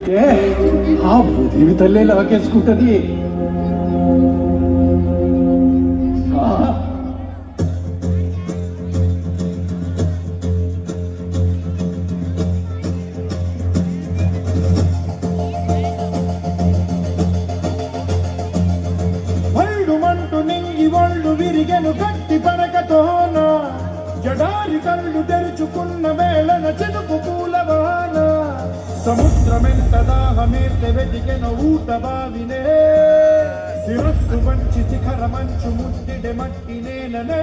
ఆ భూదేవి తల్లే లాగేసుకుంటది. మంటూ నింగి ఒళ్ళు విరిగెను గట్టి పడకతోన, జడారి కళ్ళు తెరుచుకున్న వేళన చినుకు పూలవాన, సముద్రమెంత దాహమేస్తే వెతికెన ఊట బావినే, శిరస్సు వంచి శిఖర మంచు ముద్దిడె మట్టి నేలనే.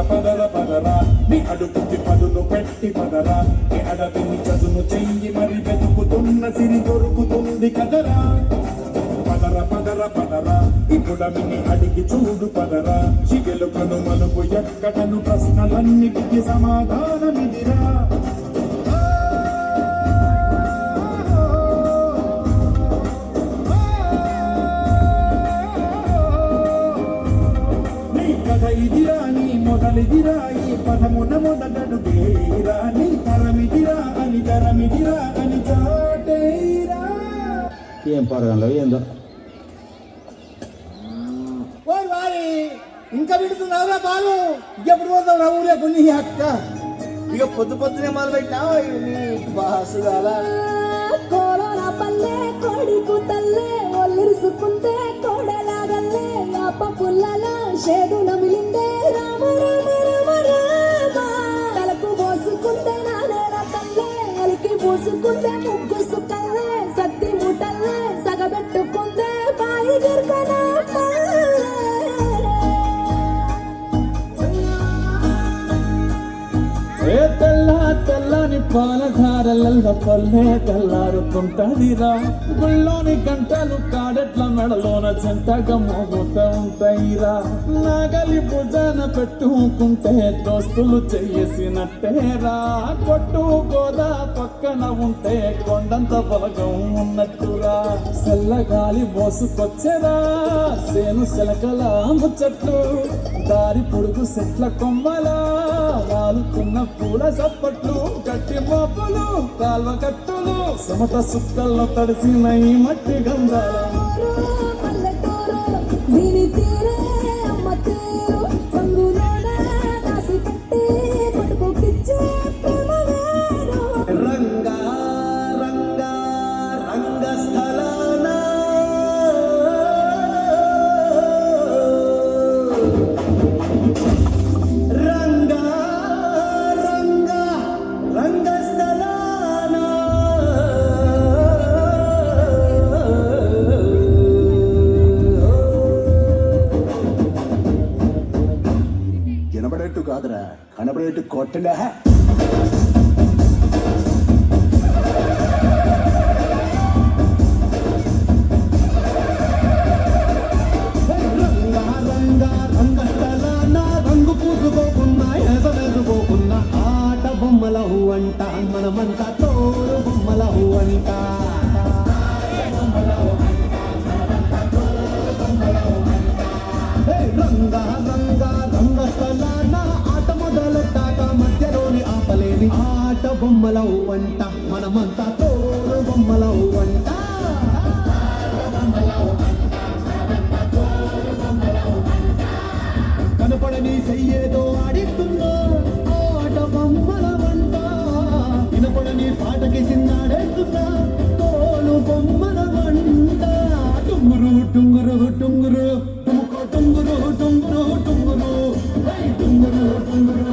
పదర పదరా నీ అడుగుకి పదులు పెట్టి పదరా, నీ అడవిని చదును చెయ్యి మరి వెతుకుతున్న సిరి దొరుకుతుంది కదరా. పదర పదర పదరా ఇప్పుడమిని అడిగి చూడు పదరా, శిగెలు కను మలుపు ఎక్కడను ప్రశ్నలన్నిటికీ సమాధానమిదిరా. ఇదిరా నీ మొదలిదిరా ఈ పదమున మొదటడుగేరా, నీ తరమిదిరా అని తరమిదిరా అని చాటేరా. ఏం పరగంలో ఏందో ఇంకా విడుతున్నావురా బాలు, ఎప్పుడు పోతావు రా ఊరే కొన్ని అక్క. ఇక పొద్దు పొద్దునే మొదలు పెట్టావు బాసు కోరోనా పల్లె కోడికు తల్లే ఒల్లిరుసుకుంటే కోడలాగల్లే, అప్ప పుల్లలో షేడు నమిలిందే రామ రామ రామ రామ, తలకు పోసుకుంటే నానేర తల్లే అలికి పూసుకుంటే ముగ్గు సుక్కల్లే, సత్తి ముటల్లే సగబెట్టుకుందే బాయి గిర్కనా. తెల్లని పాలధారల పల్లె తెల్లారుతుంటదిరా, గుళ్ళోని గంటలు కాడెట్ల మెడలోన చెంతగా మోగుతూ ఉంటాయిరా. నాగలి భుజాన పెట్టుకుంటే దోస్తులు చెయ్యేసినట్టేరా, కొట్టు గోదా పక్కన ఉంటే కొండంత బలగం ఉన్నట్టురా. సెల్లగాలి మోసుకొచ్చేరా సేను సెలకల ముచ్చట్లు, దారి పొడుగు సెట్ల కొమ్మలా వాలుతున్న పూల సప్పట్లు, గట్టి మోపులు కాల్వ కట్టులు సమట సుక్కల్లో తడిసిన ఈ మట్టి గంధాల. రంగా రంగా రంగస్థలాన రంగా రంగా రంగస్థలాన వినబడేట్టు కాదురా, కనబడేట్టు కొట్టలే. రంగు పూసుకోకున్నా ఎసవేసుకోకున్నా ఆట బొమ్మల అంట, మనమంతా తోడు బొమ్మల అంట. రంగా రంగా రంగస్థలాన ఆట మొదలెట్టాక మధ్యలోని ఆపలేని ఆట బొమ్మల అంట, మనమంతా తోడు బొమ్మల అంట. కనపడని చెయ్యేదో ఆడిస్తుందో ఆట బొమ్మల వంట, వినపడని పాటకి సిన్నాడేస్తున్నా తోలు బొమ్మల వంట. టుంగురు టుంగురు టుంగురు టుముకో టుంగురు టుంగురు టుంగురు టుంగురు టుంగురు